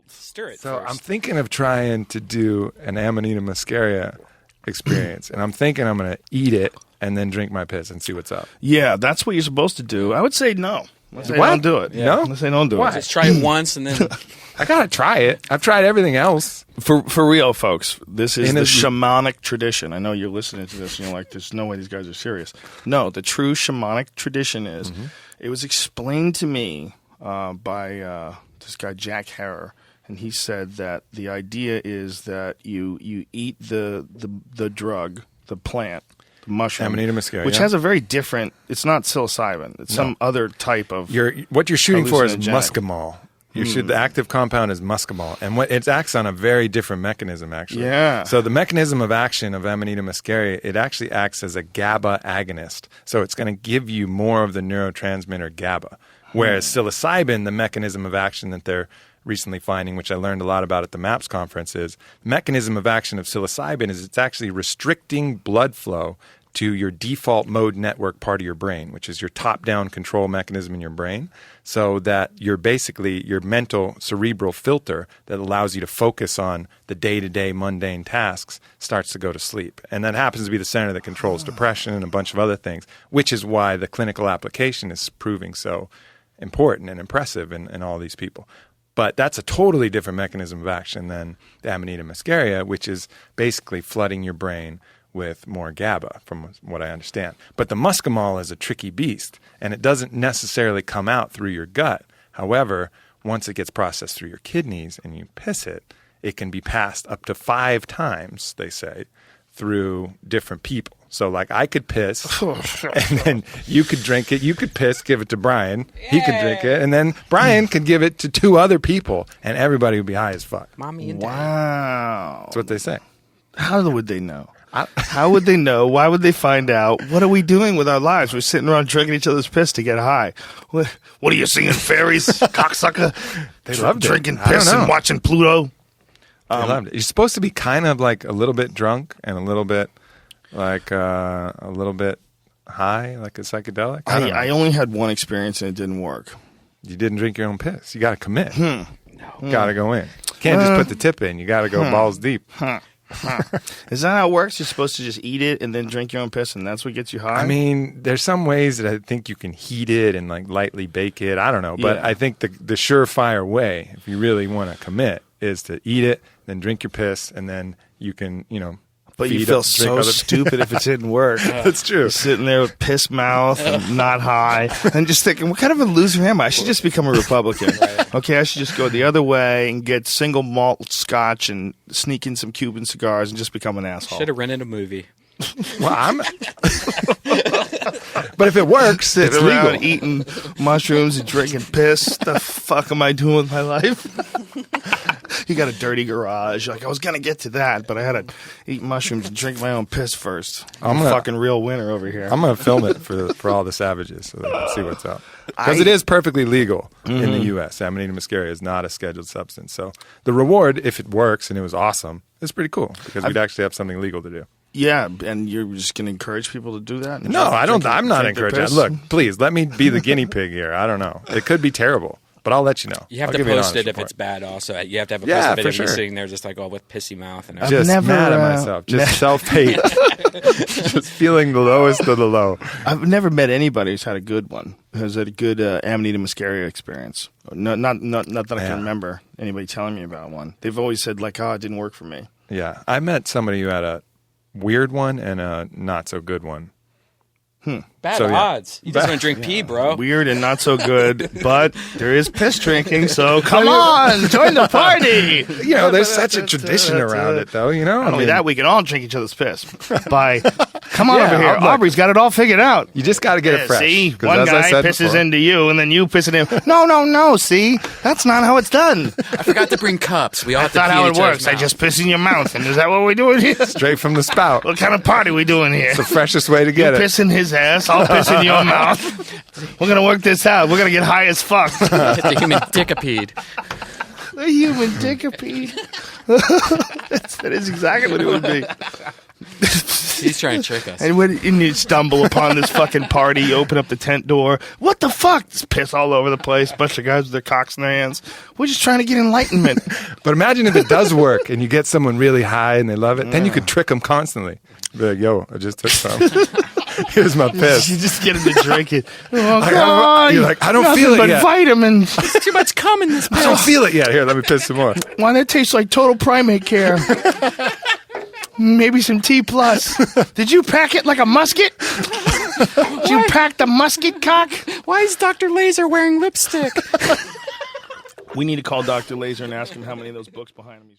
Stir it So first. I'm thinking of trying to do an Amanita muscaria experience, and I'm thinking I'm going to eat it and then drink my piss and see what's up. Yeah, that's what you're supposed to do. I would say no. Let's say What? don't do it. Yeah. No? Let's say don't do Why? it. Just try it once and then... I got to try it. I've tried everything else. For real, folks, this is In the a- shamanic tradition. I know you're listening to this and you're like, there's no way these guys are serious. No, the true shamanic tradition is, it was explained to me by this guy, Jack Harrer, and he said that the idea is that you eat the drug, the plant, the mushroom, Amanita muscaria, which yeah. has a very different, it's not psilocybin, it's some other type of What you're shooting for is hallucinogenic. muscimol. The active compound is muscimol, and it acts on a very different mechanism, actually. Yeah. So the mechanism of action of Amanita muscaria, it actually acts as a GABA agonist. So it's going to give you more of the neurotransmitter GABA. Whereas psilocybin, the mechanism of action that they're recently finding, which I learned a lot about at the MAPS conference, is the mechanism of action of psilocybin is it's actually restricting blood flow to your default mode network part of your brain, which is your top-down control mechanism in your brain, so that you're basically your mental cerebral filter that allows you to focus on the day-to-day mundane tasks starts to go to sleep. And that happens to be the center that controls depression and a bunch of other things, which is why the clinical application is proving so important and impressive in all these people. But that's a totally different mechanism of action than the Amanita muscaria, which is basically flooding your brain with more GABA, from what I understand. But the muscimol is a tricky beast, and it doesn't necessarily come out through your gut. However, once it gets processed through your kidneys and you piss it, it can be passed up to 5 times, they say, through different people. So, like, I could piss, and then you could drink it. You could piss, give it to Brian. He could drink it, and then Brian could give it to 2 other people, and everybody would be high as fuck. Mommy and Dad. Wow. That's what they say. How would they know? How would they know? Why would they find out? What are we doing with our lives? We're sitting around drinking each other's piss to get high. What are you seeing, fairies, cocksucker? They loved it. Drinking I don't piss know. and watching Pluto. They loved it. You're supposed to be kind of like a little bit drunk and a little bit like a little bit high, like a psychedelic. I don't know. I only had one experience and it didn't work. You didn't drink your own piss. You got to commit. Got to go in. Can't just put the tip in. You got to go balls deep. Is that how it works? You're supposed to just eat it and then drink your own piss, and that's what gets you high? I mean, there's some ways that I think you can heat it and like lightly bake it. I don't know, but Yeah. I think the surefire way, if you really want to commit, is to eat it, then drink your piss, and then you can, but you feed feel up, drink so other- stupid if it didn't work. That's true. You're sitting there with piss mouth and not high, and just thinking, what kind of a loser am I? I should just become a Republican. Okay, I should just go the other way and get single malt scotch and sneak in some Cuban cigars and just become an asshole. Should have rented a movie. Well, but if it works, it's Sitting around legal. eating mushrooms and drinking piss. The fuck am I doing with my life? You got a dirty garage. Like, I was going to get to that, but I had to eat mushrooms and drink my own piss first. I'm a fucking real winner over here. I'm going to film it for all the savages so they can see what's up. Because it is perfectly legal in the U.S. Amanita muscaria is not a scheduled substance. So the reward, if it works and it was awesome, is pretty cool because we'd actually have something legal to do. Yeah, and you're just going to encourage people to do that? No, I don't. I'm not drink their encouraging. piss? Look, please let me be the guinea pig here. I don't know. It could be terrible, but I'll let you know. You have I'll to give you an post honest it if report. it's bad also. You have to have a Yeah, post of it for of you sure. sitting there just like, with pissy mouth. And Just never, mad at myself. Just self-hate. Just feeling the lowest of the low. I've never met anybody who's had a good one, who's had a good Amanita muscaria experience. No, not that I can remember anybody telling me about one. They've always said, like, oh, it didn't work for me. Yeah, I met somebody who had a weird one and a not so good one. Bad So, yeah. odds. You just want to drink pee, bro. Weird and not so good, but there is piss drinking, so come on, join the party. You know, there's such a tradition around it, though. You know, Not only that, we can all drink each other's piss. Come on Yeah, over here. look. Aubrey's got it all figured out. you just got to get it fresh. See, 'Cause one as I guy said pisses before- into you, and then you piss into him. No. See, that's not how it's done. I forgot to bring cups. We all have That's to not pee how in it each other's works. I mouth. just piss in your mouth, and is that what we're doing here? straight from the spout. What kind of party we doing here? The freshest way to You get it. piss in his ass, I'll piss in your mouth. We're gonna work this out. We're gonna get high as fuck. Hit the human dickipede. The human dickipede. That is exactly what it would be. He's trying to trick us. And you stumble upon this fucking party, you open up the tent door. What the fuck? There's piss all over the place. Bunch of guys with their cocks in their hands. We're just trying to get enlightenment. But imagine if it does work and you get someone really high and they love it. Then you could trick them constantly. Be like, yo, I just took some. Here's my piss. You just get them to drink it. Oh, Like, God. you're like, I don't Nothing feel it but yet. vitamins. There's too much cum in this I don't pill. feel it yet. Here, let me piss some more. Why, that tastes like total primate care. Maybe some T+. Did you pack it like a musket? Did you pack the musket cock? Why is Dr. Laser wearing lipstick? We need to call Dr. Laser and ask him how many of those books behind him he's